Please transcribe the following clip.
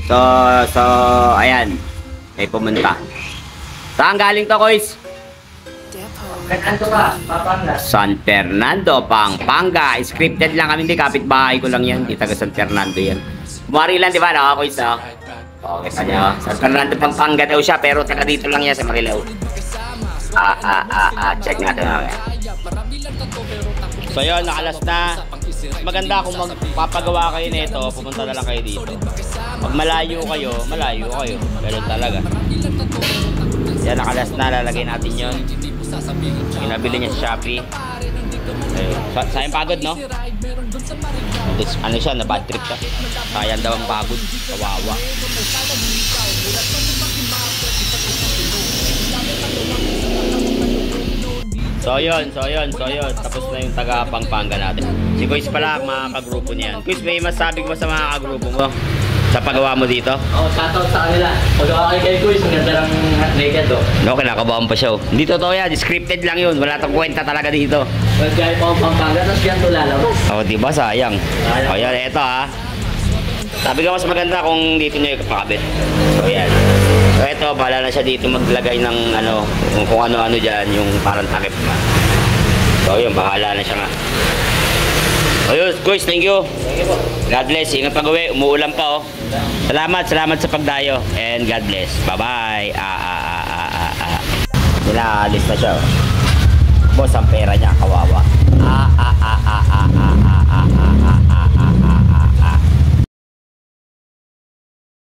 So, ayan. May pumunta. Saan galing to, Kois? Kanto ka, Pampanga. San Fernando, Pampanga. Scripted lang kami, hindi. Kapitbahay ko lang yan. Di taga San Fernando yan. Bumari lang, di ba? No, Kois, no? Okay, kanya. San Fernando, Pampanga daw siya, pero taga dito lang yan sa Marilao. Check natin. Okay. So yun, nakalas na. Maganda kung magpapagawa kayo nito, pumunta na lang kayo dito. Pag malayo kayo. Ganun talaga. Yan, nakalas na. Lalagay natin yun. Pinabili niya sa Shopee. Sayang pagod, no? Ano siya, na bad trip siya. Sayang daw ang pagod. Kawawa. So yun. Tapos na yung taga Pampanga natin. Si Kuis pala, mga kagrupo niya yan. Kuis, may masabi ko ba sa mga kagrupo mo? Sa paggawa mo dito? Oo, shoutout sa kanila. Paggawa kay Kuis, ang ganda ng naked, oh. No, kinakabahan pa siya. Hindi totoo yan, scripted lang yun. Wala tong kwenta talaga dito. Pagkaya pa ang Pampanga, tapos yan ito lalabas. O, diba? Sayang. O, yan, eto ha. Sabi ko mas maganda kung dito nyo ikapakabit. So, yan. So, eto, bahala na siya dito maglagay ng ano, kung ano-ano dyan, yung parang takip. So, yun, bahala na siya nga. O, yun, Kuis, thank you. God bless. Ingat pag-uwi. Umuulan pa, oh. Salamat sa pagdayo. And God bless. Bye-bye. Nilaalis na siya, oh. Boss, ang pera niya, kawawa.